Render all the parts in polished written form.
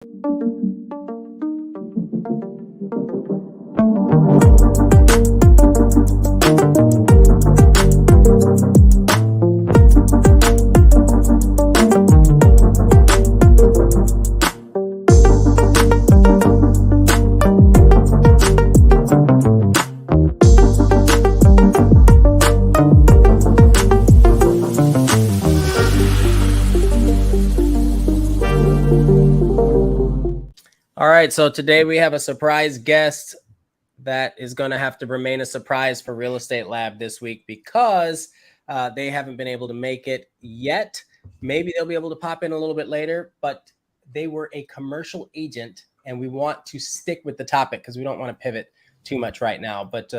All right, so today we have a surprise guest that is going to have to remain a surprise for Real Estate Lab this week because they haven't been able to make it yet. Maybe they'll be able to pop in a little bit later, but they were a commercial agent, and we want to stick with the topic because we don't want to pivot too much right now. But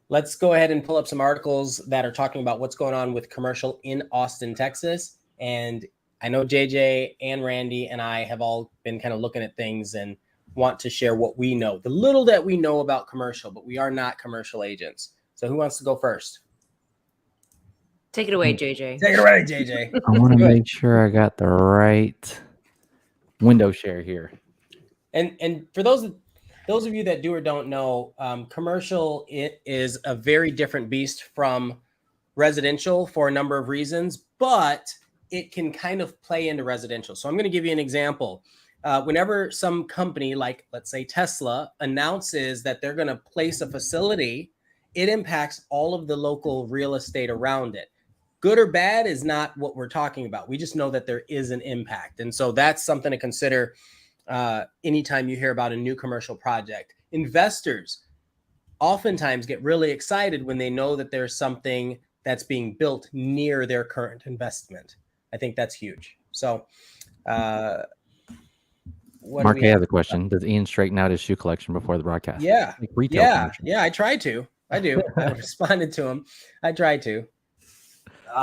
let's go ahead and pull up some articles that are talking about what's going on with commercial in Austin, Texas. And I know JJ and Randy and I have all been kind of looking at things and want to share what we know, the little that we know about commercial, but we are not commercial agents. So who wants to go first? Take it away, JJ. Take it away, JJ. I want to make sure I got the right window share here. And for those of you that do or don't know, commercial is a very different beast from residential for a number of reasons, but it can kind of play into residential. So I'm going to give you an example. Whenever some company, like let's say Tesla, announces that they're going to place a facility, it impacts all of the local real estate around it. Good or bad is not what we're talking about. We just know that there is an impact. And so that's something to consider anytime you hear about a new commercial project. Investors oftentimes get really excited when they know that there's something that's being built near their current investment. I think that's huge. So, Mark, I have a question. Does Ian straighten out his shoe collection before the broadcast? Yeah. Like retail commercial. Yeah, I try to. I do. I responded to him. I try to.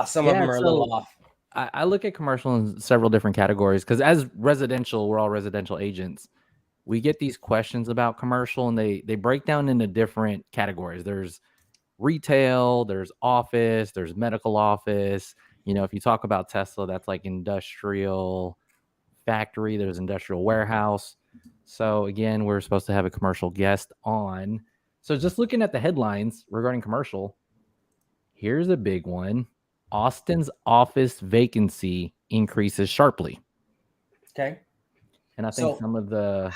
Some of them are a little off. I look at commercial in several different categories because as residential, we're all residential agents. We get these questions about commercial and they break down into different categories. There's retail, there's office, there's medical office. You know, if you talk about Tesla, that's like industrial factory, there's industrial warehouse. So again, we're supposed to have a commercial guest on. So just looking at the headlines regarding commercial, here's a big one. Austin's office vacancy increases sharply. Okay. And I think some of the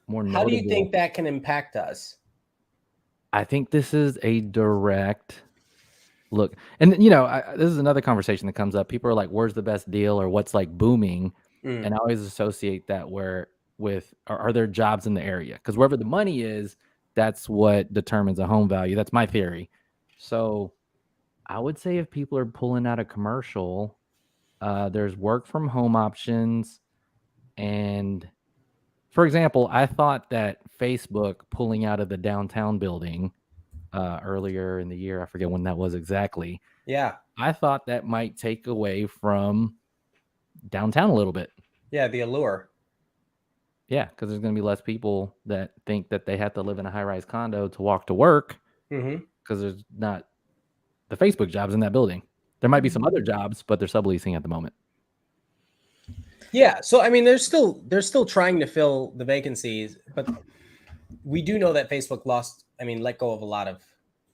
more notable... How do you think that can impact us? I think this is a direct look. And, you know, this is another conversation that comes up. People are like, where's the best deal or what's like booming? And I always associate that with are there jobs in the area? Because wherever the money is, that's what determines a home value. That's my theory. So I would say if people are pulling out a commercial, there's work from home options. And for example, I thought that Facebook pulling out of the downtown building earlier in the year, I forget when that was exactly. Yeah. I thought that might take away from downtown a little bit. Yeah, the allure. Yeah, because there's going to be less people that think that they have to live in a high-rise condo to walk to work because there's not the Facebook jobs in that building. There might be some other jobs, but they're subleasing at the moment. Yeah, so I mean, they're still trying to fill the vacancies, but we do know that Facebook let go of a lot of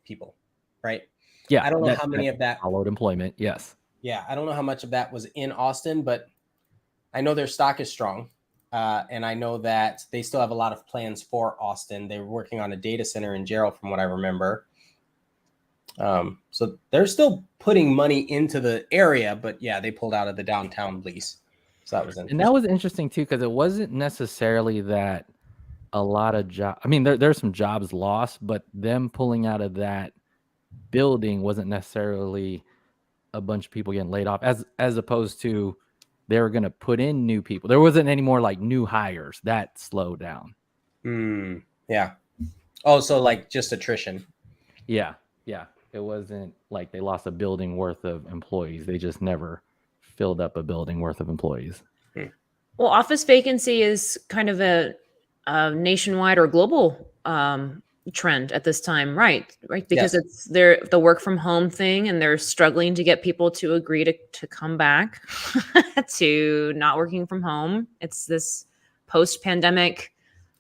people, right? Yeah, I don't know how many of that followed employment. Yes. Yeah, I don't know how much of that was in Austin, but I know their stock is strong, and I know that they still have a lot of plans for Austin. They were working on a data center in Gerald, from what I remember. So they're still putting money into the area, but yeah, they pulled out of the downtown lease. So that was interesting. And that was interesting too, because it wasn't necessarily that a lot of jobs. I mean, there's some jobs lost, but them pulling out of that building wasn't necessarily a bunch of people getting laid off, as opposed to they were going to put in new people. There wasn't any more like new hires. That slowed down. Yeah. Oh, so like just attrition. Yeah. It wasn't like they lost a building worth of employees. They just never filled up a building worth of employees. Well, office vacancy is kind of a nationwide or global trend at this time, right? Because Yes. it's the work from home thing, and they're struggling to get people to agree to come back to not working from home. It's this post-pandemic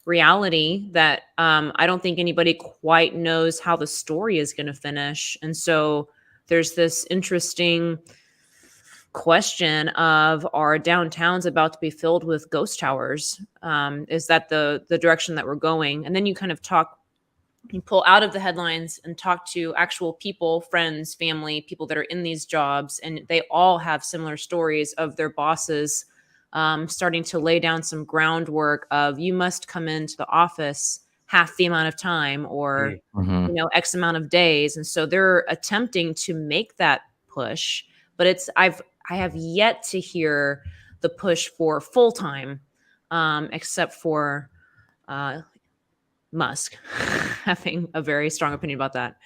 reality that I don't think anybody quite knows how the story is going to finish. And so there's this interesting question of, are downtowns about to be filled with ghost towers? Is that the direction that we're going? And then you pull out of the headlines and talk to actual people, friends, family, people that are in these jobs, and they all have similar stories of their bosses starting to lay down some groundwork of, you must come into the office half the amount of time, or X amount of days. And so they're attempting to make that push, but I have yet to hear the push for full time, except for Musk having a very strong opinion about that,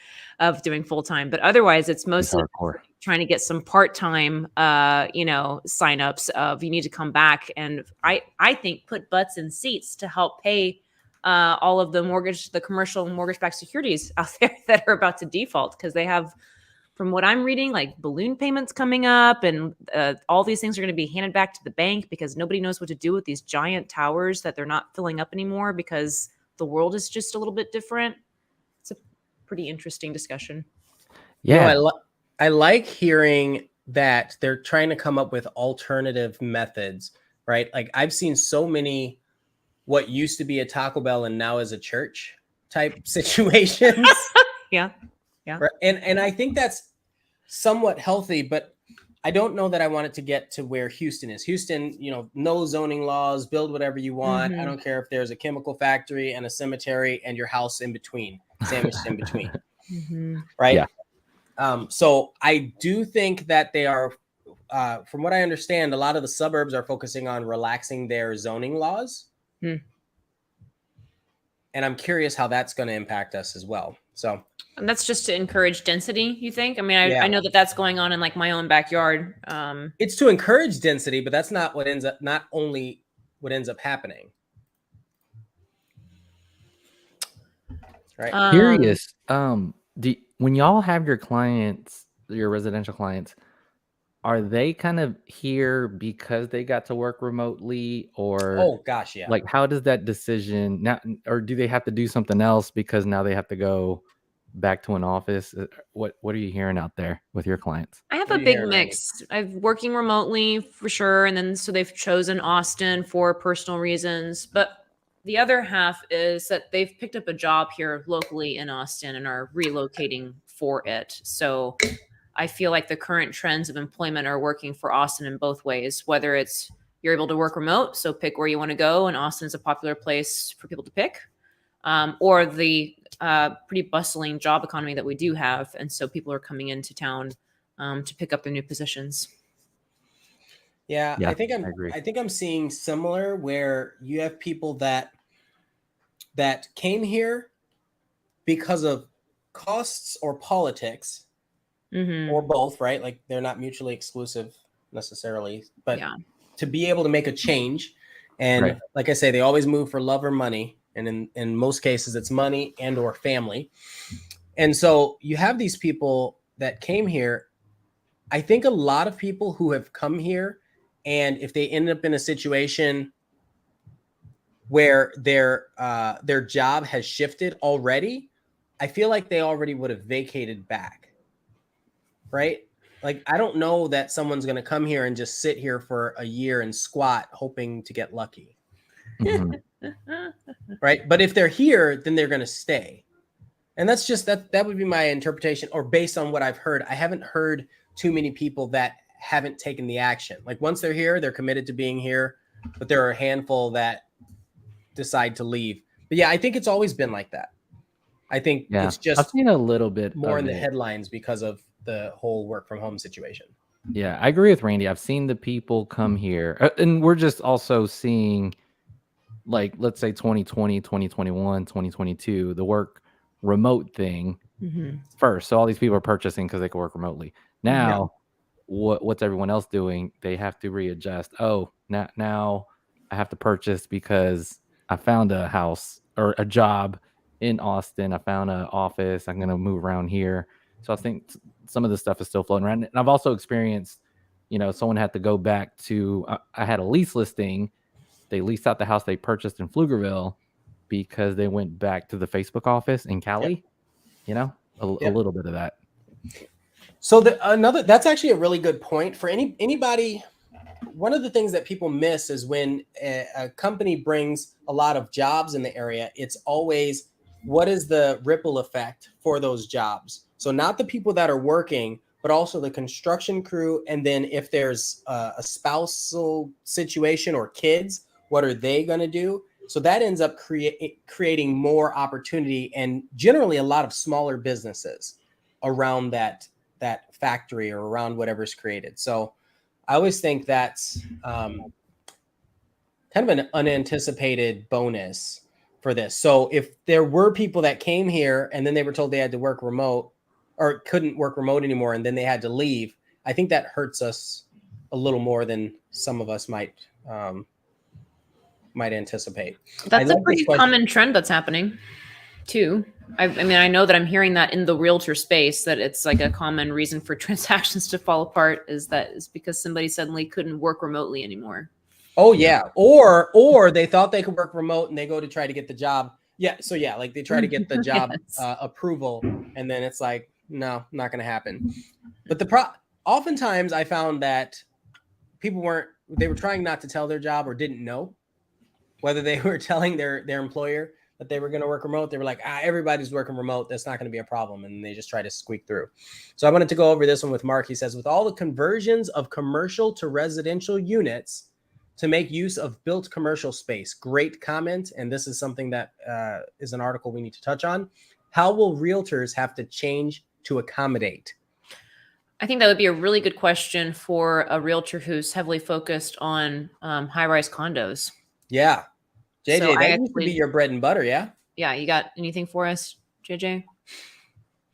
of doing full time. But otherwise, it's mostly trying to get some part time, signups of, you need to come back, and I think put butts in seats to help pay all of the commercial mortgage backed securities out there that are about to default, because they have, from what I'm reading, like balloon payments coming up, and all these things are going to be handed back to the bank because nobody knows what to do with these giant towers that they're not filling up anymore because the world is just a little bit different. It's a pretty interesting discussion. Yeah. I like hearing that they're trying to come up with alternative methods, right? Like, I've seen so many what used to be a Taco Bell and now is a church type situations. Yeah. Right? And I think that's somewhat healthy, but I don't know that I want it to get to where Houston is. Houston, no zoning laws, build whatever you want. I don't care if there's a chemical factory and a cemetery and your house in between, sandwiched in between. Right? Yeah. So I do think that they are, from what I understand, a lot of the suburbs are focusing on relaxing their zoning laws. And I'm curious how that's going to impact us as well. So, and that's just to encourage density, you think? I mean, I know that that's going on in like my own backyard. It's to encourage density, but that's not only what ends up happening. Right. Curious. When y'all have your clients, your residential clients, are they kind of here because they got to work remotely, or oh gosh, yeah. Like, how does that decision now, or do they have to do something else because now they have to go back to an office? What are you hearing out there with your clients? I have a big mix. I'm working remotely for sure, and then so they've chosen Austin for personal reasons. But the other half is that they've picked up a job here locally in Austin and are relocating for it. So I feel like the current trends of employment are working for Austin in both ways, whether it's you're able to work remote, so pick where you want to go, and Austin is a popular place for people to pick, or the pretty bustling job economy that we do have, and so people are coming into town to pick up their new positions. Yeah, I think I'm seeing similar, where you have people that came here because of costs or politics, or both, right? Like, they're not mutually exclusive necessarily, but to be able to make a change. And like I say, they always move for love or money. And in most cases, it's money and or family. And so you have these people that came here. I think a lot of people who have come here, and if they end up in a situation where their job has shifted already, I feel like they already would have vacated back. Right? Like, I don't know that someone's going to come here and just sit here for a year and squat hoping to get lucky. Right? But if they're here, then they're going to stay. And that's just that would be my interpretation, or based on what I've heard. I haven't heard too many people that haven't taken the action. Like, once they're here, they're committed to being here, but there are a handful that decide to leave. But yeah, I think it's always been like that. I think it's just I've seen a little bit more in the headlines because of the whole work from home situation. Yeah, I agree with Randy. I've seen the people come here, and we're just also seeing, like, let's say 2020, 2021, 2022, the work remote thing first. So all these people are purchasing because they can work remotely. Now, what's everyone else doing? They have to readjust. Oh, now I have to purchase because I found a house or a job in Austin. I found an office. I'm going to move around here. So I think some of the stuff is still floating around. And I've also experienced, someone had to go back to, I had a lease listing. They leased out the house they purchased in Pflugerville because they went back to the Facebook office in Cali, Yep. a little bit of that. So that's actually a really good point for anybody. One of the things that people miss is when a company brings a lot of jobs in the area, it's always what is the ripple effect for those jobs. So not the people that are working, but also the construction crew. And then if there's a spousal situation or kids, what are they going to do? So that ends up creating more opportunity and generally a lot of smaller businesses around that factory or around whatever's created. So I always think that's kind of an unanticipated bonus for this. So if there were people that came here and then they were told they had to work remote or couldn't work remote anymore, and then they had to leave, I think that hurts us a little more than some of us might anticipate. That's a pretty common trend that's happening too. I mean, I know that I'm hearing that in the realtor space, that it's like a common reason for transactions to fall apart is because somebody suddenly couldn't work remotely anymore. Oh yeah. Or they thought they could work remote and they go to try to get the job. Yeah. So yeah, like they try to get the job approval and then it's like, no, not going to happen. But oftentimes I found that people they were trying not to tell their job or didn't know whether they were telling their employer that they were going to work remote. They were like, everybody's working remote. That's not going to be a problem. And they just try to squeak through. So I wanted to go over this one with Mark. He says, with all the conversions of commercial to residential units to make use of built commercial space. Great comment. And this is something that is an article we need to touch on. How will realtors have to change to accommodate? I think that would be a really good question for a realtor who's heavily focused on high-rise condos. Yeah. JJ, so that used to be your bread and butter, yeah? Yeah, you got anything for us, JJ?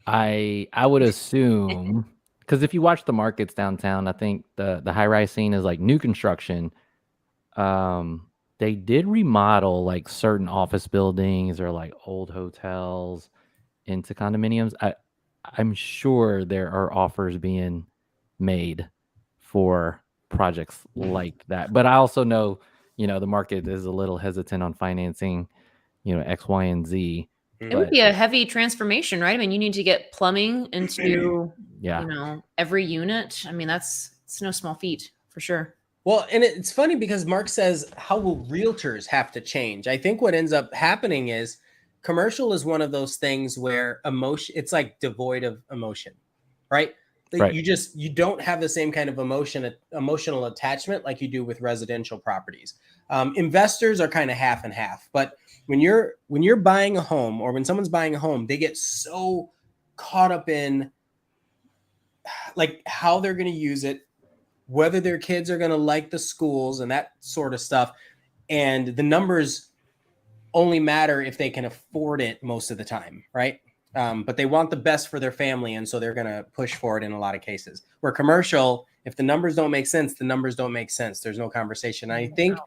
I would assume, because if you watch the markets downtown, I think the high-rise scene is like new construction. They did remodel like certain office buildings or like old hotels into condominiums. I'm sure there are offers being made for projects like that. But I also know, the market is a little hesitant on financing, X, Y, and Z. It would be a heavy transformation, right? I mean, you need to get plumbing into, every unit. I mean, it's no small feat for sure. Well, and it's funny because Mark says, how will realtors have to change? I think what ends up happening is commercial is one of those things where it's like devoid of emotion, right? Right. You don't have the same kind of emotional attachment like you do with residential properties. Investors are kind of half and half, but when you're buying a home or when someone's buying a home, they get so caught up in like how they're going to use it, whether their kids are going to like the schools and that sort of stuff. And the numbers only matter if they can afford it most of the time, right? But they want the best for their family. And so they're going to push for it in a lot of cases. Where commercial, if the numbers don't make sense, the numbers don't make sense. There's no conversation. I think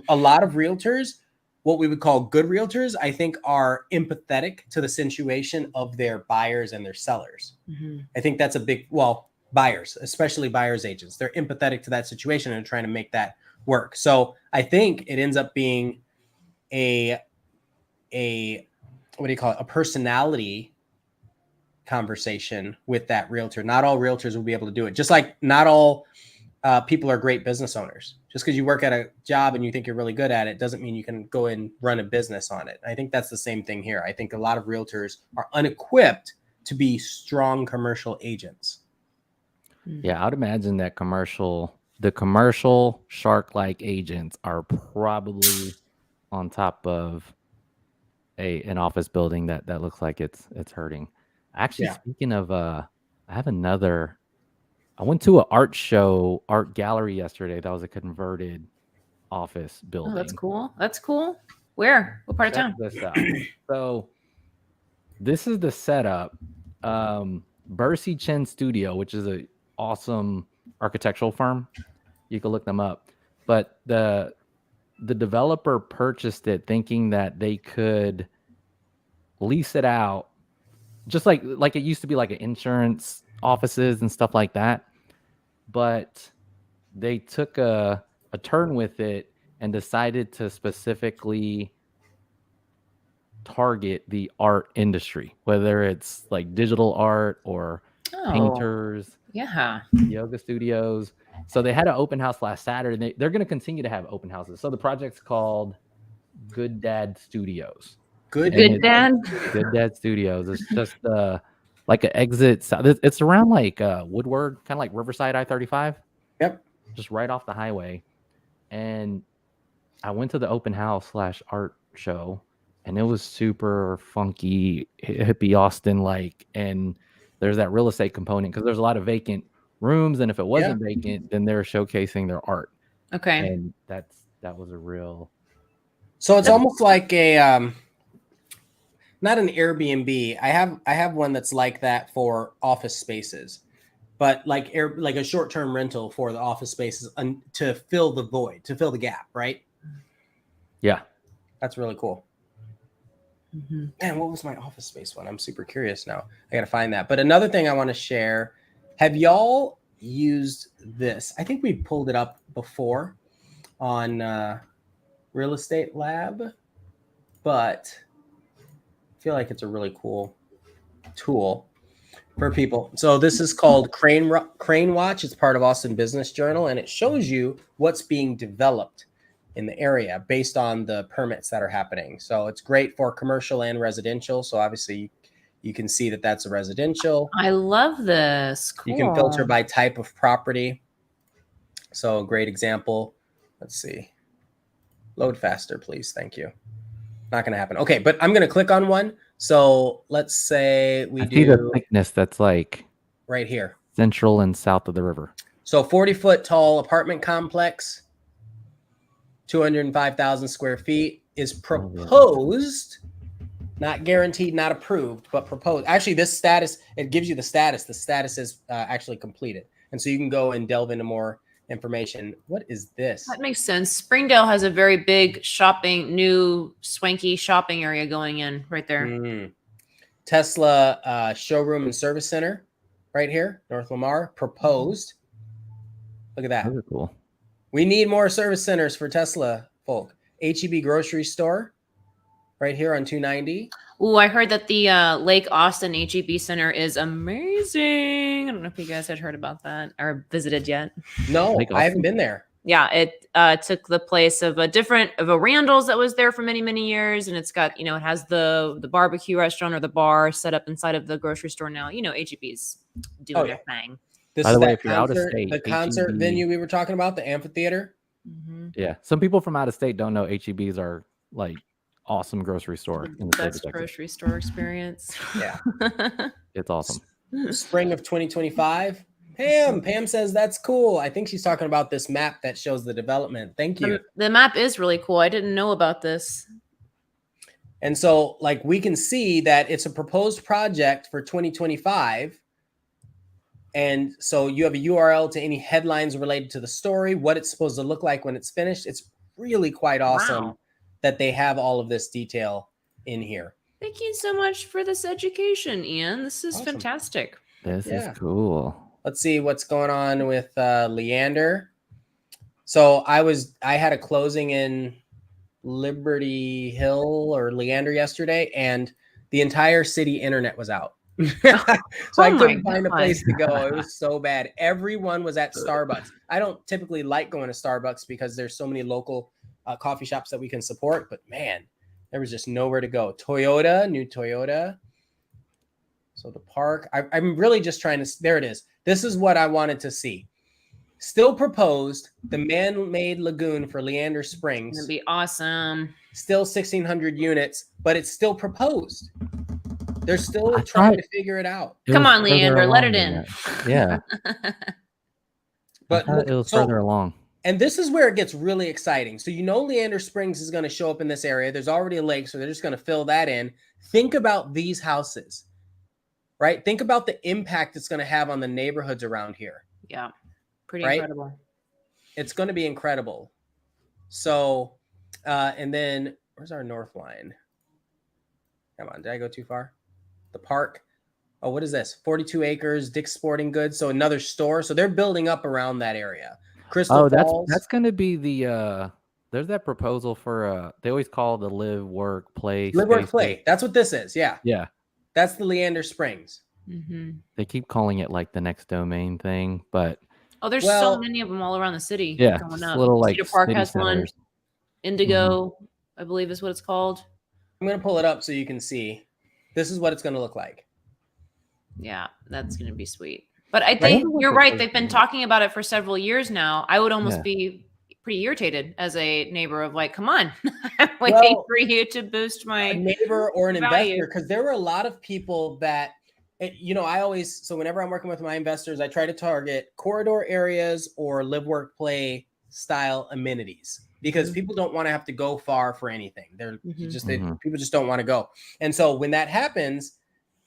a lot of realtors, what we would call good realtors, I think are empathetic to the situation of their buyers and their sellers. Mm-hmm. I think that's buyers, especially buyers agents, they're empathetic to that situation and trying to make that work. So I think it ends up being a what do you call it? A personality conversation with that realtor. Not all realtors will be able to do it. Just like not all people are great business owners. Just because you work at a job and you think you're really good at it doesn't mean you can go and run a business on it. I think that's the same thing here. I think a lot of realtors are unequipped to be strong commercial agents. Yeah, I'd imagine that the commercial shark-like agents are probably on top of an office building that looks like it's hurting. Actually, speaking of, I went to an art gallery yesterday. That was a converted office building. Oh, that's cool. Where? What part of town? So this is the setup. Bercy Chen Studio, which is a awesome architectural firm. You can look them up. But the developer purchased it thinking that they could lease it out, just like it used to be, like an insurance offices and stuff like that. But they took a turn with it and decided to specifically target the art industry, whether it's like digital art or painters, yeah. yoga studios. So they had an open house last Saturday. They're going to continue to have open houses. So the project's called Good Dad Studios. Good Dad. Good Dad Studios. It's just like an exit. It's around like Woodward, kind of like Riverside I-35. Yep. Just right off the highway. And I went to the open house / art show, and it was super funky, hippie Austin like. And there's that real estate component because there's a lot of vacant rooms, and if it wasn't vacant, then they're showcasing their art. Okay. And that was a real. So it's almost like a not an Airbnb. I have one that's like that for office spaces, but like a short-term rental for the office spaces to fill the void, to fill the gap, right? Yeah. That's really cool. Mm-hmm. Man, what was my office space one? I'm super curious now. I got to find that. But another thing I want to share, have y'all used this? I think we pulled it up before on Real Estate Lab, but I feel like it's a really cool tool for people. So this is called Crane Watch. It's part of Austin Business Journal, and it shows you what's being developed in the area based on the permits that are happening. So it's great for commercial and residential. So obviously you can see that that's a residential. I love this. Cool. You can filter by type of property. So a great example. Let's see. Load faster, please. Thank you. Not going to happen. Okay, but I'm going to click on one. So let's say we do the thickness that's like right here, central and south of the river. So 40-foot tall apartment complex, 205,000 square feet, is proposed, not guaranteed, not approved, but proposed. Actually, this status, it gives you the status. The status is actually completed. And so you can go and delve into more information. What is this? That makes sense. Springdale has a very big new swanky shopping area going in right there. Tesla showroom and service center right here, North Lamar, proposed. Look at that. Those are cool. We need more service centers for Tesla folk. HEB grocery store right here on 290. Oh, I heard that the Lake Austin HEB center is amazing. I don't know if you guys had heard about that or visited yet. No, I haven't been there. Yeah, it took the place of a Randall's that was there for many, many years. And it's got, it has the barbecue restaurant or the bar set up inside of the grocery store now. HEB's doing their thing. This By is the way, that if you're out of concert, state, the concert HEB venue we were talking about, the amphitheater. Mm-hmm. Yeah, some people from out of state don't know HEBs are like awesome grocery store. In the best grocery store experience. Yeah, it's awesome. Spring of 2025. Pam says that's cool. I think she's talking about this map that shows the development. Thank you. The map is really cool. I didn't know about this. And so, like, we can see that it's a proposed project for 2025. And so you have a URL to any headlines related to the story, what it's supposed to look like when it's finished. It's really quite awesome that they have all of this detail in here. Thank you so much for this education, Ian. This is fantastic. This is cool. Let's see what's going on with Leander. So I had a closing in Liberty Hill or Leander yesterday, and the entire city internet was out. So I couldn't find a place to go. It was so bad. Everyone was at Starbucks. I don't typically like going to Starbucks because there's so many local coffee shops that we can support, but man, there was just nowhere to go. New Toyota. So the park, I'm really just trying to, there it is. This is what I wanted to see. Still proposed, the man-made lagoon for Leander Springs. It's gonna be awesome. Still 1,600 units, but it's still proposed. They're still trying to figure it out. Come on, Leander, let it in. Yeah. But it was further along. And this is where it gets really exciting. So Leander Springs is going to show up in this area. There's already a lake, so they're just going to fill that in. Think about these houses, right? Think about the impact it's going to have on the neighborhoods around here. Yeah, pretty incredible. It's going to be incredible. So, and then where's our north line? Come on, did I go too far? The park. Oh, what is this? 42 acres, Dick's Sporting Goods. So another store. So they're building up around that area. Crystal Oh, Falls. that's going to be the there's that proposal for they always call the live, work, play Live, work, spaces. play. That's what this is. Yeah. Yeah. That's the Leander Springs. Mm-hmm. They keep calling it like the next domain thing, but Oh, there's Well, so many of them all around the city. yeah, going just up. little like Cedar Park city has one. centers. Indigo, I believe is what it's called. I'm going to pull it up so you can see. This is what it's going to look like. Yeah, that's going to be sweet. But I think you're right. They've been talking about it for several years now. I would almost be pretty irritated as a neighbor of like, come on, I'm waiting for you to boost my a neighbor or an value. investor, because there were a lot of people that, so whenever I'm working with my investors, I try to target corridor areas or live, work, play style amenities, because people don't want to have to go far for anything. They're people just don't want to go. And so when that happens,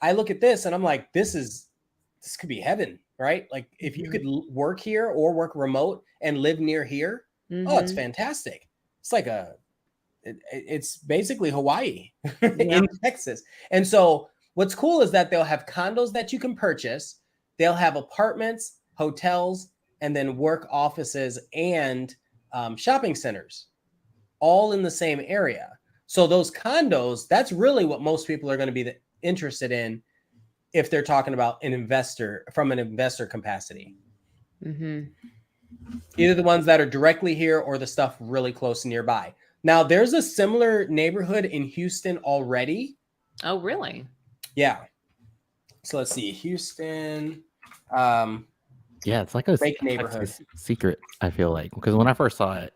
I look at this and I'm like, this could be heaven, right? Like if you could work here or work remote and live near here, oh, it's fantastic. It's like it's basically Hawaii in Texas. And so what's cool is that they'll have condos that you can purchase. They'll have apartments, hotels, and then work offices and shopping centers all in the same area. So those condos, that's really what most people are going to be interested in if they're talking about an investor from an investor capacity. Either the ones that are directly here or the stuff really close nearby. Now, there's a similar neighborhood in Houston already. Oh, really? Yeah. So let's see. Houston. Yeah, it's like a fake neighborhood. Secret, I feel like. Because when I first saw it,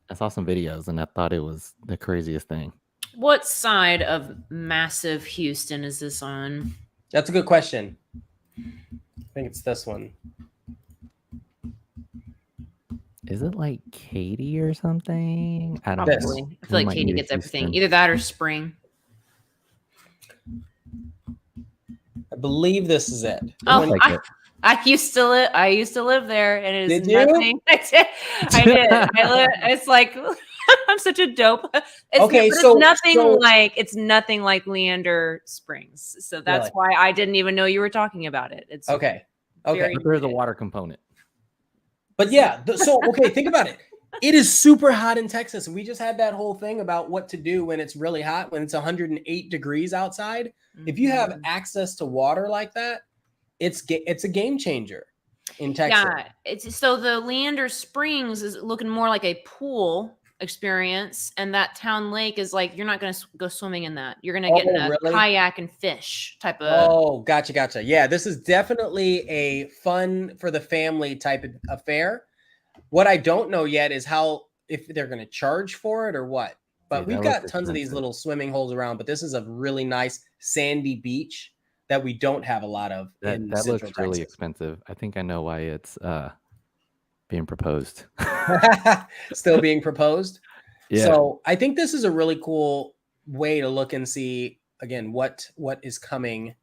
I saw some videos and I thought it was the craziest thing. What side of massive Houston is this on? That's a good question. I think it's this one. Is it like Katy or something? I don't know. I feel like Katy gets everything. Either that or Spring. I believe this is it. Oh, I used to live there, and it is nothing. I did. It's like I'm such a dope. It's nothing like Leander Springs. So that's why I didn't even know you were talking about it. It's okay. But there's a water component. But yeah, think about it. It is super hot in Texas. We just had that whole thing about what to do when it's really hot, when it's 108 degrees outside. If you have access to water like that, it's a game changer in Texas. Yeah, so the Leander Springs is looking more like a pool experience, and that town lake is like you're not going to go swimming in that. You're going to get in a kayak and fish type of. Oh, gotcha. Yeah, this is definitely a fun for the family type of affair. What I don't know yet is if they're going to charge for it or what. But we've got tons of these little swimming holes around. But this is a really nice sandy beach that we don't have a lot of. That looks really expensive. I think I know why it's being proposed. Still being proposed. Yeah. So I think this is a really cool way to look and see again what is coming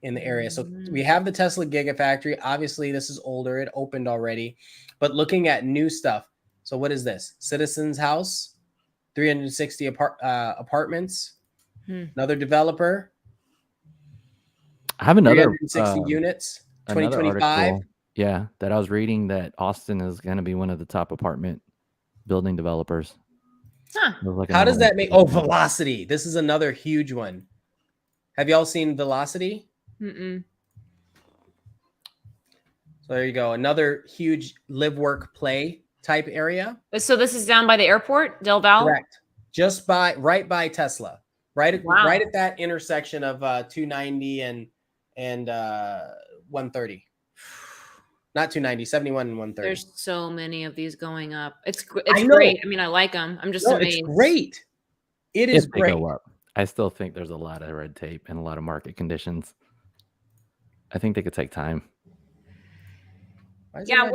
in the area. So we have the Tesla Gigafactory. Obviously, this is older. It opened already. But looking at new stuff. So what is this? Citizens House, 360 apartments. Another developer. I have another 360 units. 2025. Yeah, that I was reading that Austin is going to be one of the top apartment building developers. Huh. How does that make? Oh, Velocity. This is another huge one. Have y'all seen Velocity? Mm-mm. So there you go. Another huge live, work, play type area. So this is down by the airport, Del Valle? Correct. Just right by Tesla. Right at that intersection of 290 and 130. Not 290, 71 and 130. There's so many of these going up. It's great. I mean, I like them. I'm just amazed. It's great. It is great. Go up. I still think there's a lot of red tape and a lot of market conditions. I think they could take time. Yeah,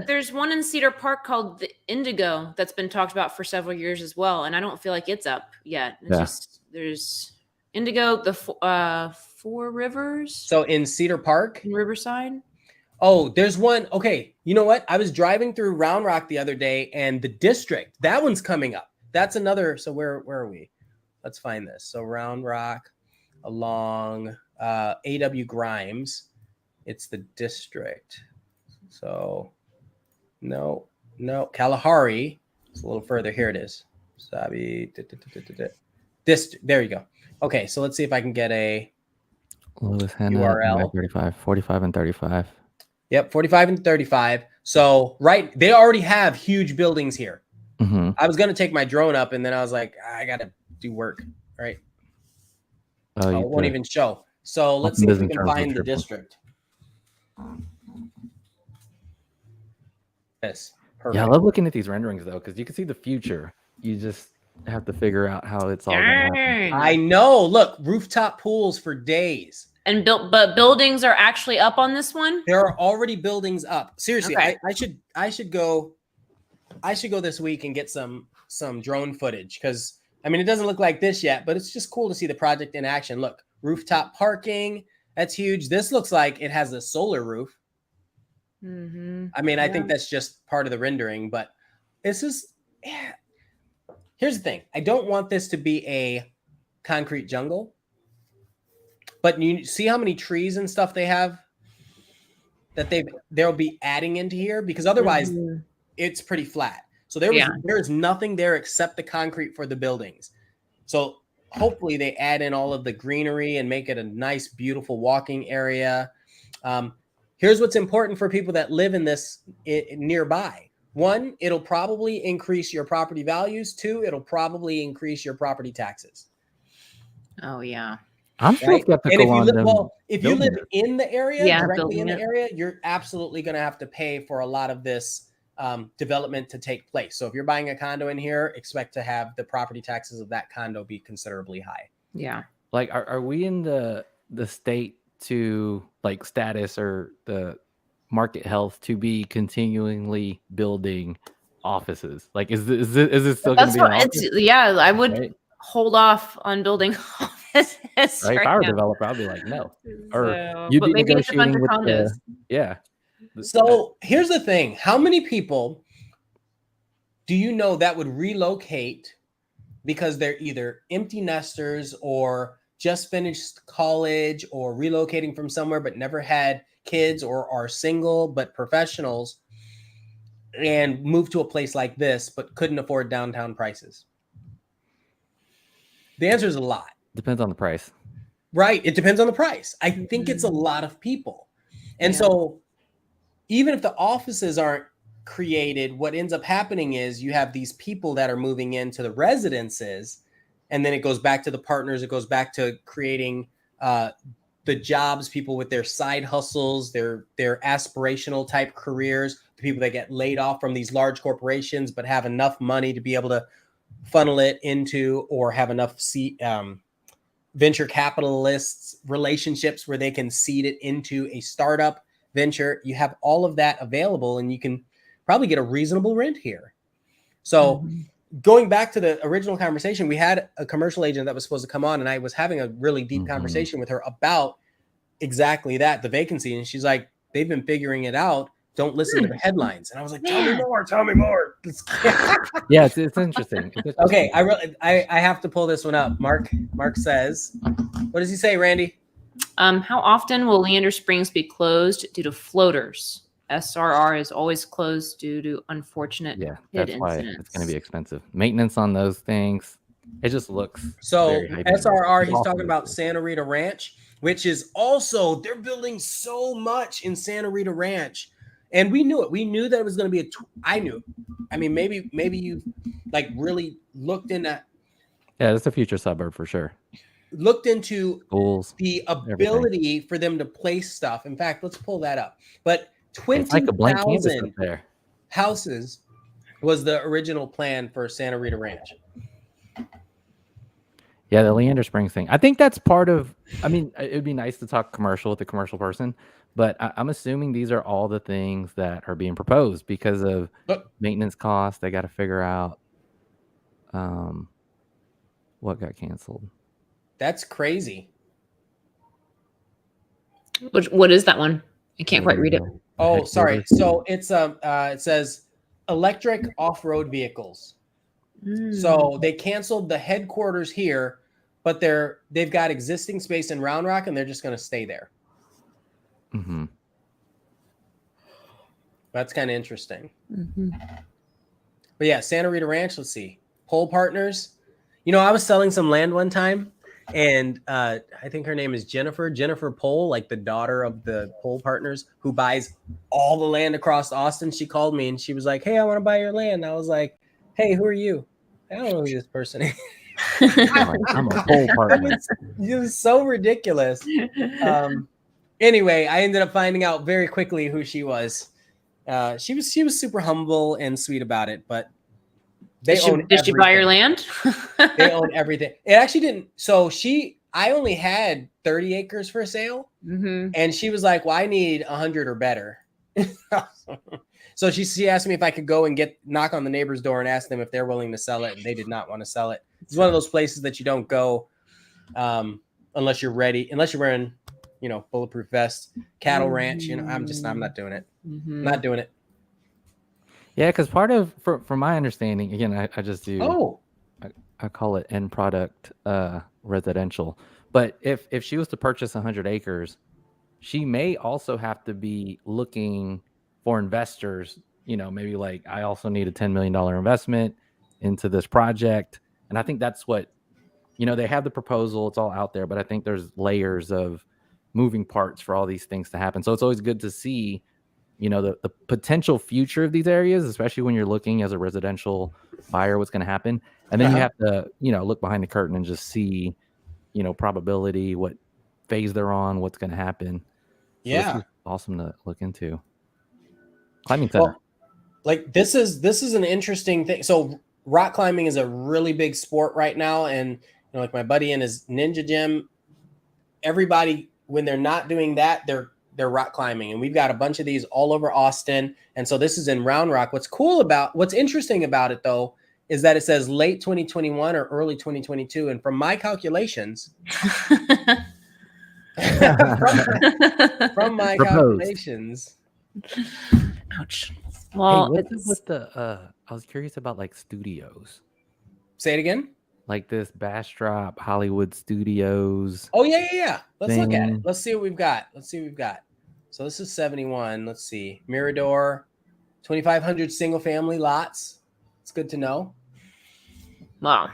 there's one in Cedar Park called the Indigo that's been talked about for several years as well, and I don't feel like it's up yet. It's just there's Indigo, the Four Rivers. So in Cedar Park, in Riverside. Oh, there's one. Okay, you know what? I was driving through Round Rock the other day, and the District, that one's coming up. That's another. So where are we? Let's find this. So Round Rock. along AW Grimes. It's the district. So no, Kalahari. It's a little further. Here it is. Sabi. This. There you go. Okay, so let's see if I can get a Lewis URL. 45 and 35. Yep, 45 and 35. So they already have huge buildings here. Mm-hmm. I was gonna take my drone up, and then I was like, I gotta do work, right? Oh, it won't even show. So let's see if we can find the district. Yes, perfect. Yeah, I love looking at these renderings though, because you can see the future. You just have to figure out how it's all going to happen. I know. Look, rooftop pools for days. And but buildings are actually up on this one? There are already buildings up. Seriously, okay. I should go this week and get some drone footage, because I mean, it doesn't look like this yet, but it's just cool to see the project in action. Look, rooftop parking, that's huge. This looks like it has a solar roof. Mm-hmm. I mean, I think that's just part of the rendering, but this is, yeah. Here's the thing. I don't want this to be a concrete jungle, but you see how many trees and stuff they have that they'll be adding into here, because otherwise it's pretty flat. So there's nothing there except the concrete for the buildings. So hopefully they add in all of the greenery and make it a nice, beautiful walking area. Here's what's important for people that live in this nearby. 1, it'll probably increase your property values. 2, it'll probably increase your property taxes. Oh, yeah. I'm still skeptical on them. If you live in the area, directly in the area, you're absolutely going to have to pay for a lot of this development to take place. So if you're buying a condo in here, expect to have the property taxes of that condo be considerably high. Yeah. Like, are we in the state to like status or the market health to be continually building offices? Like, is this still going to be an office? Yeah, I would hold off on building offices. Right? If I were a developer, I'd be like, no. Or you'd be maybe negotiating with condos. So here's the thing. How many people do you know that would relocate because they're either empty nesters or just finished college or relocating from somewhere but never had kids, or are single but professionals, and move to a place like this but couldn't afford downtown prices? The answer is a lot. Depends on the price. Right. It depends on the price. I think it's a lot of people. And so even if the offices aren't created, what ends up happening is you have these people that are moving into the residences, and then it goes back to the partners. It goes back to creating the jobs, people with their side hustles, their aspirational type careers, the people that get laid off from these large corporations but have enough money to be able to funnel it into, or have enough venture capitalists relationships where they can seed it into a startup venture. You have all of that available, and you can probably get a reasonable rent here. So going back to the original conversation, we had a commercial agent that was supposed to come on, and I was having a really deep conversation with her about exactly that, the vacancy. And she's like, they've been figuring it out. Don't listen to the headlines. And I was like, tell me more. Yeah, it's interesting. Okay, I have to pull this one up. Mark says, what does he say, Randy? How often will Leander Springs be closed due to floaters? SRR is always closed due to unfortunate that's incidents. why it's going to be expensive. Maintenance on those things, it just looks so SRR. He's talking about Santa Rita Ranch, which is also, they're building so much in Santa Rita Ranch, and we knew it. We knew that it was going to be I knew. I mean, maybe you like really looked in that. Yeah, it's a future suburb for sure. Looked into schools, the ability for them to place stuff. In fact, let's pull that up. But 20,000 houses was the original plan for Santa Rita Ranch. Yeah, the Leander Springs thing. I think that's part of, I mean, it'd be nice to talk commercial with a commercial person, but I'm assuming these are all the things that are being proposed because of maintenance costs. They got to figure out what got canceled. That's crazy. What is that one? I can't quite read it. Oh, sorry. So it's it says electric off-road vehicles. So they canceled the headquarters here, but they've got existing space in Round Rock, and they're just going to stay there. Mm-hmm. That's kind of interesting. Mm-hmm. But yeah, Santa Rita Ranch. Let's see. Pole Partners. You know, I was selling some land one time, and I think her name is Jennifer Pole, like the daughter of the Pole Partners, who buys all the land across Austin. She called me and she was like, "Hey, I want to buy your land." I was like, "Hey, who are you?" I don't know who this person is. I'm a pole partner. It was so ridiculous. Anyway, I ended up finding out very quickly who she was. She was super humble and sweet about it, but did she buy your land? They own everything. It actually didn't. So I only had 30 acres for sale, and she was like, "Well, I need 100 or better." So she asked me if I could go and knock on the neighbor's door and ask them if they're willing to sell it, and they did not want to sell it. It's one of those places that you don't go unless you're ready, unless you're wearing, bulletproof vest, cattle ranch. I'm not doing it. Not doing it. Yeah, because part of, from my understanding, again, I just do. Oh, I call it end product residential. But if she was to purchase 100 acres, she may also have to be looking for investors. Maybe like, I also need a $10 million investment into this project. And I think that's what, they have the proposal, it's all out there, but I think there's layers of moving parts for all these things to happen. So it's always good to see, the potential future of these areas, especially when you're looking as a residential buyer, what's going to happen. And then you have to, look behind the curtain and just see, probability, what phase they're on, what's going to happen. So yeah. this is awesome to look into. Climbing center. Well, like this is an interesting thing. So rock climbing is a really big sport right now. And like my buddy in his ninja gym, everybody, when they're not doing that, they're rock climbing. And we've got a bunch of these all over Austin. And so this is in Round Rock. What's interesting about it though, is that it says late 2021 or early 2022. And from my calculations, from my calculations. Ouch. Well, hey, what's with the I was curious about like studios. Say it again. Like this Bastrop Hollywood Studios. Oh yeah. Let's look at it. Let's see what we've got. So this is 71. Let's see. Mirador, 2,500 single family lots. It's good to know. Wow.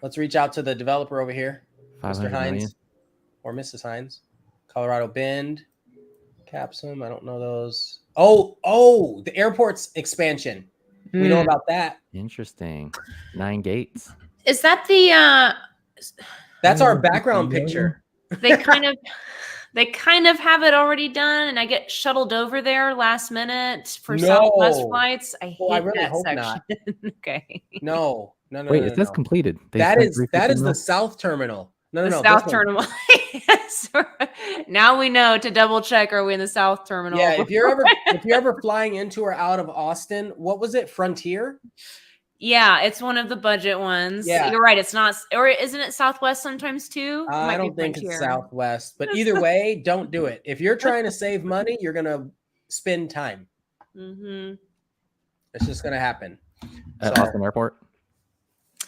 Let's reach out to the developer over here, Mr. Hines million. or Mrs. Hines. Colorado Bend, Capsum. I don't know those. Oh, the airport's expansion. We know about that. Interesting. 9 gates. Is that the That's our background picture. They kind of have it already done, and I get shuttled over there last minute for Southwest flights. I hate really that hope section. not. Okay. No. Wait, it says completed. That is the south terminal. No. South terminal. Yes. Now we know to double check. Are we in the south terminal? Yeah. If you're ever flying into or out of Austin, what was it? Frontier. Yeah, it's one of the budget ones. Yeah. You're right. It's not, or isn't it Southwest sometimes too? I don't think it's Southwest, but either way, don't do it. If you're trying to save money, you're gonna spend time. It's just gonna happen. At Austin Airport.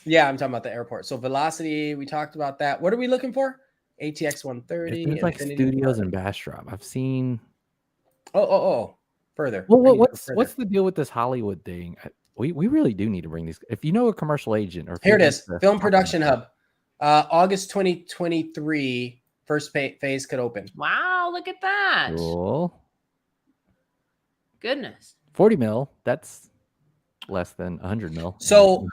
Yeah, I'm talking about the airport. So Velocity, we talked about that. What are we looking for? ATX 130. There's like studios in Bastrop. I've seen. Oh. Further. Well, what's the deal with this Hollywood thing? We really do need to bring these. If you know a commercial agent, or here it is, Film Production Hub, August 2023, first phase could open. Wow, look at that! Cool. Goodness. 40 mil. That's less than 100 mil. So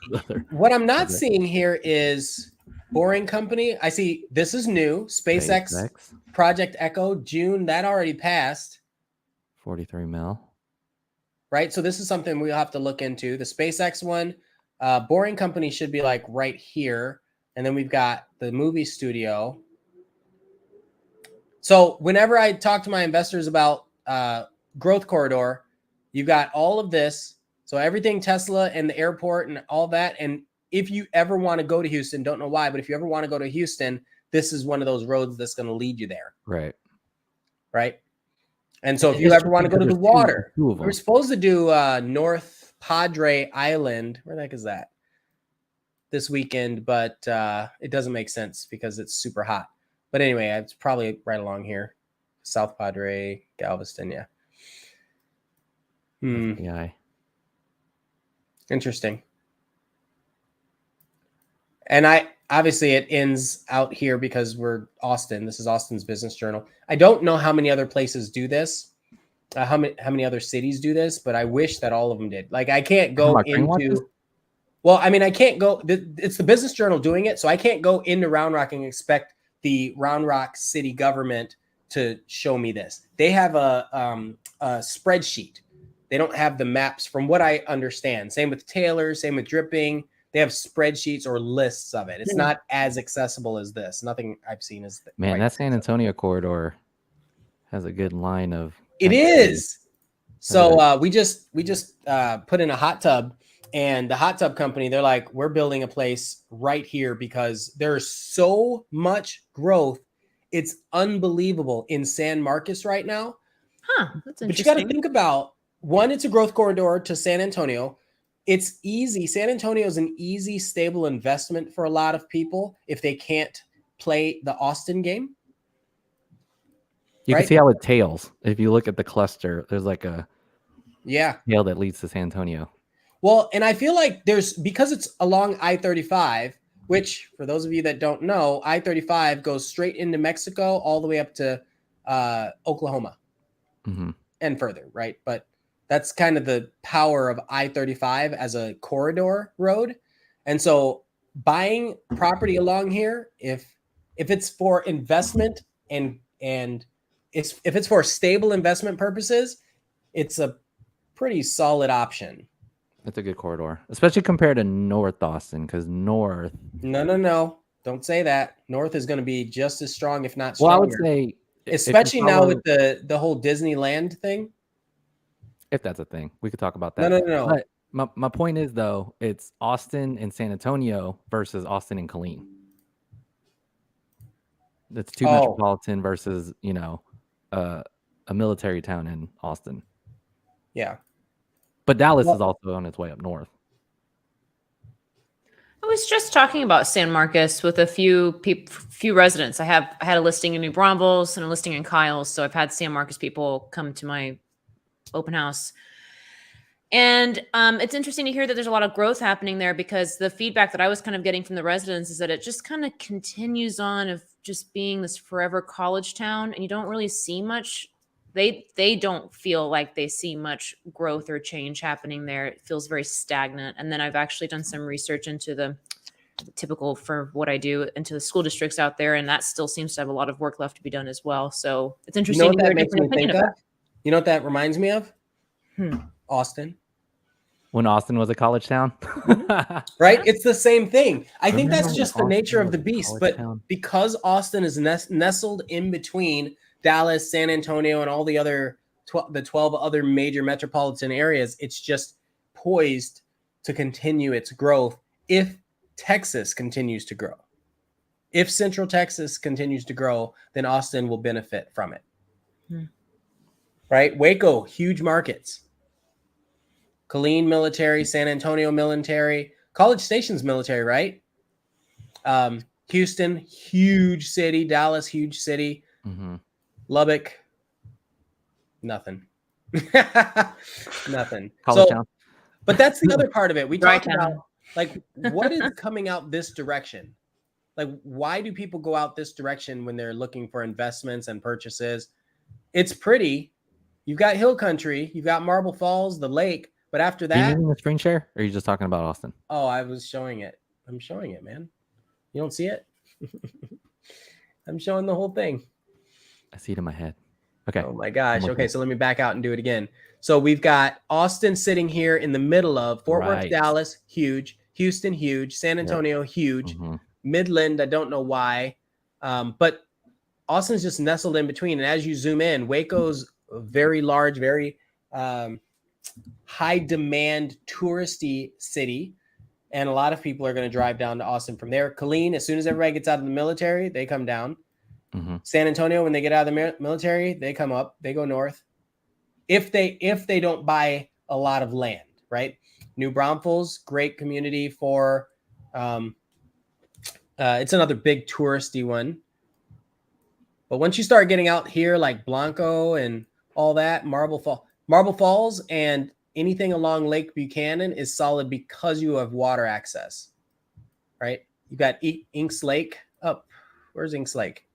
what I'm not seeing here is Boring Company. I see this is new. SpaceX Project Echo, June. That already passed. 43 mil. Right. So this is something we'll have to look into. The SpaceX one, Boring Company should be like right here. And then we've got the movie studio. So whenever I talk to my investors about growth corridor, you've got all of this. So everything Tesla and the airport and all that. And if you ever want to go to Houston, don't know why, but if you ever want to go to Houston, this is one of those roads that's going to lead you there. Right. And so if you ever want to go to the water, we're supposed to do North Padre Island. Where the heck is that? this weekend, but it doesn't make sense because it's super hot. But anyway, it's probably right along here. South Padre, Galveston, yeah. FBI. Interesting. And obviously it ends out here because we're Austin. This is Austin's Business Journal. I don't know how many other places do this, how many other cities do this, but I wish that all of them did. Like I can't go into. Well, I mean, I can't go. It's the Business Journal doing it, so I can't go into Round Rock and expect the Round Rock city government to show me this. They have a spreadsheet. They don't have the maps, from what I understand. Same with Taylor. Same with Dripping. They have spreadsheets or lists of it. It's not as accessible as this. Nothing I've seen is man. That San Antonio corridor has a good line of. It is. So we just put in a hot tub, and the hot tub company, they're like, we're building a place right here because there's so much growth. It's unbelievable in San Marcos right now. Huh, that's interesting. But you got to think about, one, it's a growth corridor to San Antonio. It's easy. San Antonio is an easy, stable investment for a lot of people if they can't play the Austin game. You can see how it tails. If you look at the cluster, there's like a tail that leads to San Antonio. Well, and I feel like because it's along I-35, which for those of you that don't know, I-35 goes straight into Mexico all the way up to Oklahoma and further, right? But that's kind of the power of I-35 as a corridor road. And so buying property along here, if it's for investment and if it's for stable investment purposes, it's a pretty solid option. That's a good corridor, especially compared to North Austin, because North. No. Don't say that. North is going to be just as strong, if not stronger. Well, I would say, especially now with the whole Disneyland thing. If that's a thing, we could talk about that. No. But my point is, though, it's Austin and San Antonio versus Austin and Killeen. That's two metropolitan versus, a military town in Austin. Yeah. But Dallas is also on its way up north. I was just talking about San Marcos with a few residents. I had a listing in New Braunfels and a listing in Kyles, so I've had San Marcos people come to my open house. And it's interesting to hear that there's a lot of growth happening there, because the feedback that I was kind of getting from the residents is that it just kind of continues on of just being this forever college town, and you don't really see much. They don't feel like they see much growth or change happening there. It feels very stagnant. And then I've actually done some research into the typical for what I do into the school districts out there, and that still seems to have a lot of work left to be done as well. So it's interesting to hear a different opinion of that. You know what that reminds me of? Austin. When Austin was a college town. Right? It's the same thing. I think that's just the nature of the beast. But because Austin is nestled in between Dallas, San Antonio, and all the other 12 other major metropolitan areas, it's just poised to continue its growth if Texas continues to grow. If Central Texas continues to grow, then Austin will benefit from it. Right? Waco, huge markets. Killeen, military. San Antonio, military. College Station's military, right? Houston, huge city. Dallas, huge city. Lubbock, nothing. Nothing. College town. But that's the other part of it. We talked about, like, what is coming out this direction? Like, why do people go out this direction when they're looking for investments and purchases? It's pretty. You've got hill country. You've got Marble Falls, the lake. But after that... Are you using the screen share? Or are you just talking about Austin? Oh, I was showing it. I'm showing it, man. You don't see it? I'm showing the whole thing. I see it in my head. Okay. Oh my gosh. Okay, so let me back out and do it again. So we've got Austin sitting here in the middle of Fort Worth, Dallas, huge. Houston, huge. San Antonio, huge. Midland, I don't know why. But Austin's just nestled in between. And as you zoom in, Waco's a very large, very high demand touristy city. And a lot of people are going to drive down to Austin from there. Killeen, as soon as everybody gets out of the military, they come down. San Antonio, when they get out of the military, they come up, they go north. If they don't buy a lot of land, right? New Braunfels, great community for It's another big touristy one. But once you start getting out here, like Blanco and all that, Marble Falls, and anything along Lake Buchanan is solid because you have water access, right? You got Inks Lake up. Where's Inks Lake?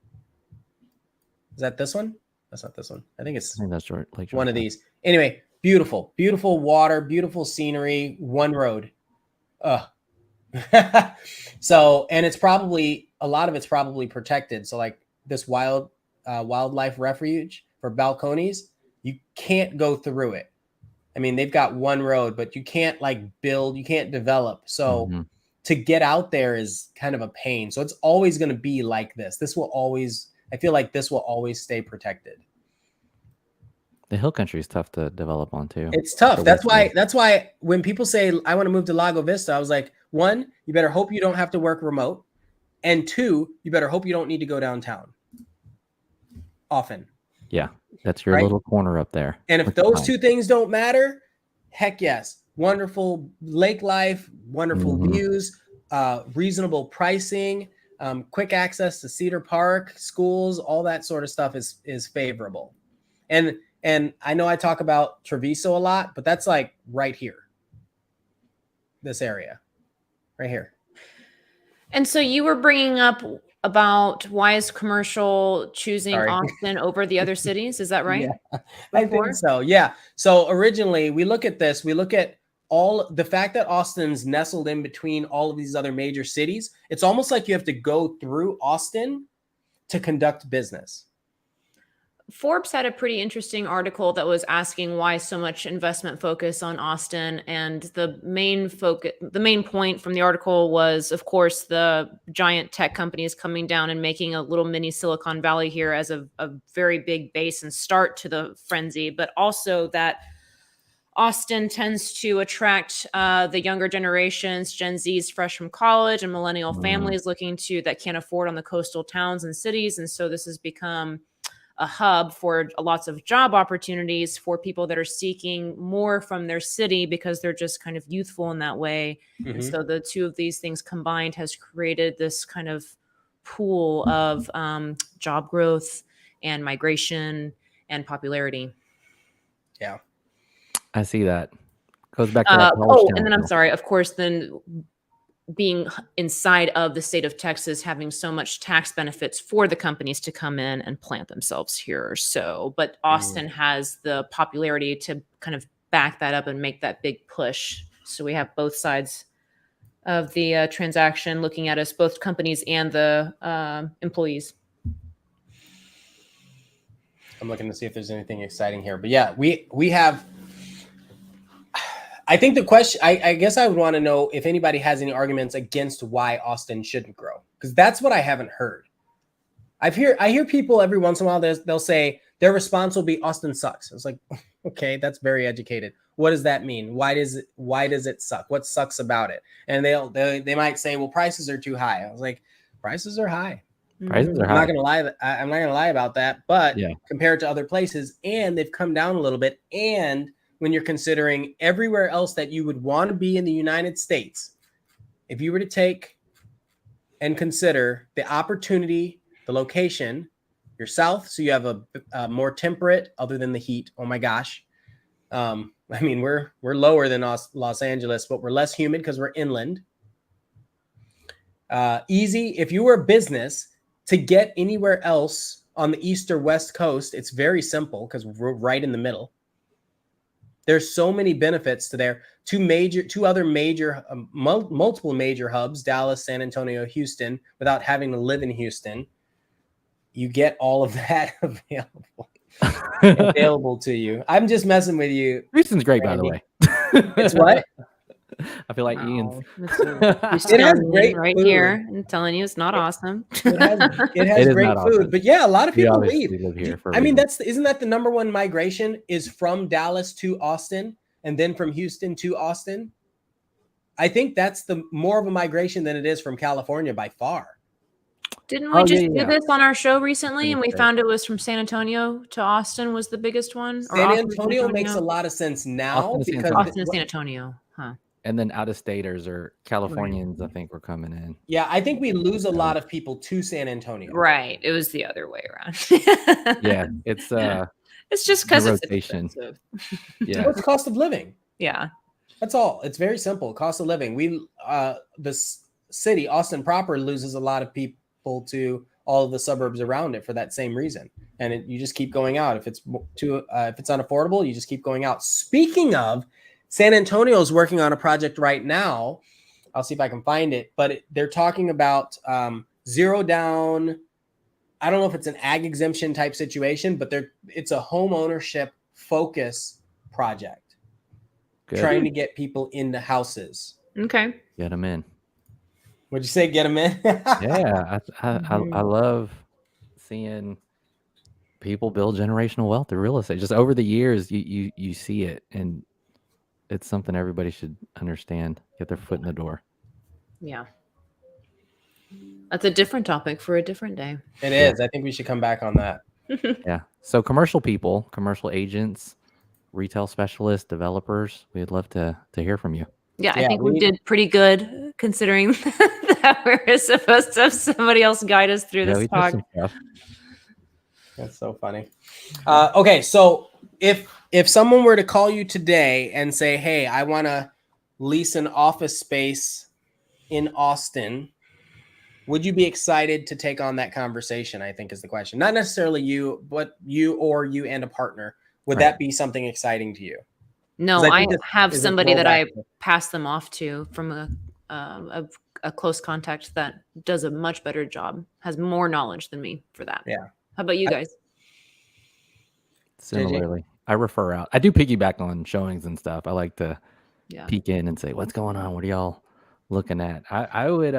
Is that this one? That's not this one. I think that's Lake one of these. Anyway, beautiful, beautiful water, beautiful scenery, one road. So, and it's probably, a lot of it's probably protected. So like this wildlife refuge for balconies, you can't go through it. I mean, they've got one road, but you can't like build, you can't develop. So to get out there is kind of a pain. So it's always going to be like this. I feel like this will always stay protected. The hill country is tough to develop on too. It's tough. That's why when people say I want to move to Lago Vista, I was like, one, you better hope you don't have to work remote. And two, you better hope you don't need to go downtown often. Yeah, that's your little corner up there. And if those two things don't matter, heck yes. Wonderful lake life, wonderful views, reasonable pricing, quick access to Cedar Park, schools, all that sort of stuff is favorable. And I know I talk about Treviso a lot, but that's like right here. This area, right here. And so you were bringing up about why is commercial choosing Austin over the other cities? Is that right? Yeah, I think so. Yeah. So originally we look at all the fact that Austin's nestled in between all of these other major cities. It's almost like you have to go through Austin to conduct business. Forbes had a pretty interesting article that was asking why so much investment focus on Austin. And the main point from the article was, of course, the giant tech companies coming down and making a little mini Silicon Valley here as a very big base and start to the frenzy, but also that Austin tends to attract the younger generations, Gen Zs fresh from college and millennial families that can't afford on the coastal towns and cities. And so this has become a hub for lots of job opportunities for people that are seeking more from their city because they're just kind of youthful in that way. And so the two of these things combined has created this kind of pool of job growth and migration and popularity. Yeah. I see that. Goes back to that and then I'm sorry, of course, then being inside of the state of Texas, having so much tax benefits for the companies to come in and plant themselves here. So, but Austin has the popularity to kind of back that up and make that big push. So we have both sides of the transaction looking at us, both companies and the employees. I'm looking to see if there's anything exciting here, but yeah, we have. I think the question, I guess I would want to know if anybody has any arguments against why Austin shouldn't grow, because that's what I haven't heard. I hear people every once in a while, they'll say their response will be Austin sucks. It's like, okay, that's very educated. What does that mean? Why does it suck? What sucks about it? And they might say, well, prices are too high. I was like, prices are high. Prices are high. I'm not gonna lie about that, but compared to other places, and they've come down a little bit. And when you're considering everywhere else that you would want to be in the United States, if you were to take and consider the opportunity, the location, you're south, so you have a more temperate, other than the heat. Oh my gosh. I mean, we're lower than Los Angeles, but we're less humid because we're inland. Easy. If you were a business to get anywhere else on the east or west coast, it's very simple because we're right in the middle. There's so many benefits to there. Multiple major hubs, Dallas, San Antonio, Houston, without having to live in Houston. You get all of that available to you. I'm just messing with you. Houston's great, Randy. By the way. It's what? I feel like Ian's. It has great right food. Here. I'm telling you, it's not awesome. It has great food, awesome. But yeah, a lot of people leave. Live here for isn't that the number one migration is from Dallas to Austin and then from Houston to Austin? I think that's the more of a migration than it is from California by far. Didn't we do this on our show recently, and we found it was from San Antonio to Austin was the biggest one? San Antonio makes a lot of sense now because Austin to San Antonio, huh? and then out-of-staters or Californians, I think, were coming in. Yeah, I think we lose a lot of people to San Antonio. Right. It was the other way around. Yeah, it's just because the it's rotation. expensive. Yeah, What's the cost of living? Yeah. That's all. It's very simple. Cost of living. The city, Austin proper, loses a lot of people to all of the suburbs around it for that same reason. And you just keep going out. If it's unaffordable, you just keep going out. Speaking of, San Antonio is working on a project right now. I'll see if I can find it, but they're talking about zero down. I don't know if it's an ag exemption type situation, but it's a home ownership focus project. good. Trying to get people into houses. Okay. Get them in. Would you say get them in? Yeah, I love seeing people build generational wealth through real estate. Just over the years, you see it, and it's something everybody should understand. Get their foot in the door. Yeah. That's a different topic for a different day. It is. I think we should come back on that. Yeah. So commercial people, commercial agents, retail specialists, developers, we'd love to hear from you. Yeah, I think we did pretty good considering that we're supposed to have somebody else guide us through this talk. That's so funny. Okay, so if someone were to call you today and say, "Hey, I want to lease an office space in Austin," would you be excited to take on that conversation? I think is the question. Not necessarily you, but you and a partner. Would that be something exciting to you? No, I have somebody that I pass them off to from a close contact that does a much better job, has more knowledge than me for that. Yeah. How about you guys? Similarly, I refer out. I do piggyback on showings and stuff. I like to peek in and say, "What's going on? What are y'all looking at?" I would,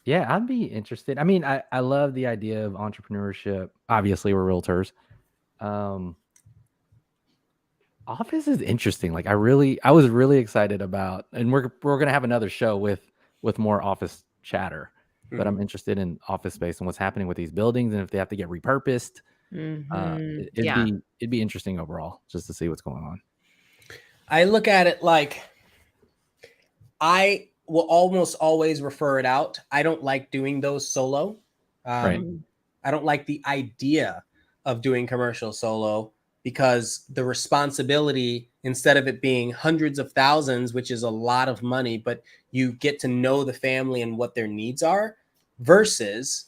yeah, I'd be interested. I mean, I love the idea of entrepreneurship. Obviously, we're realtors. Office is interesting. Like I was really excited about, and we're gonna have another show with more office chatter. But I'm interested in office space and what's happening with these buildings and if they have to get repurposed. It'd be interesting overall just to see what's going on. I look at it like I will almost always refer it out. I don't like doing those solo. Right. I don't like the idea of doing commercial solo because the responsibility, instead of it being hundreds of thousands, which is a lot of money, but you get to know the family and what their needs are, versus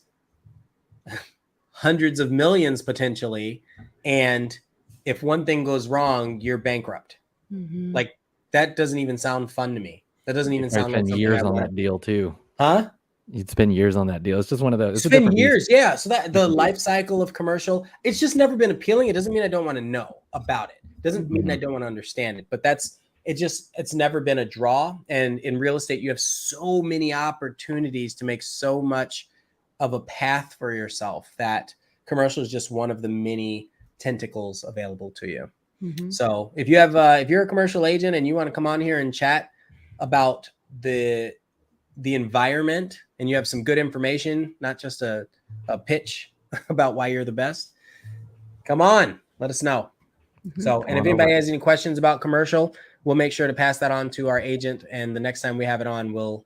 hundreds of millions potentially. And if one thing goes wrong, you're bankrupt. Like that doesn't even sound fun to me. That doesn't even sound like years on that deal too. Huh? You'd spend years on that deal. It's just one of those. It's been years. Yeah. So that the life cycle of commercial, it's just never been appealing. It doesn't mean I don't want to know about it. It doesn't mean I don't want to understand it, but it's never been a draw. And in real estate, you have so many opportunities to make so much of a path for yourself that commercial is just one of the many tentacles available to you. So if you're a commercial agent and you want to come on here and chat about the environment and you have some good information, not just a pitch about why you're the best, come on, let us know. So, and if anybody has any questions about commercial, we'll make sure to pass that on to our agent. And the next time we have it on, we'll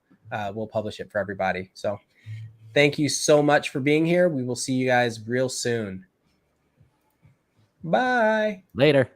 publish it for everybody. So thank you so much for being here. We will see you guys real soon. Bye. Later.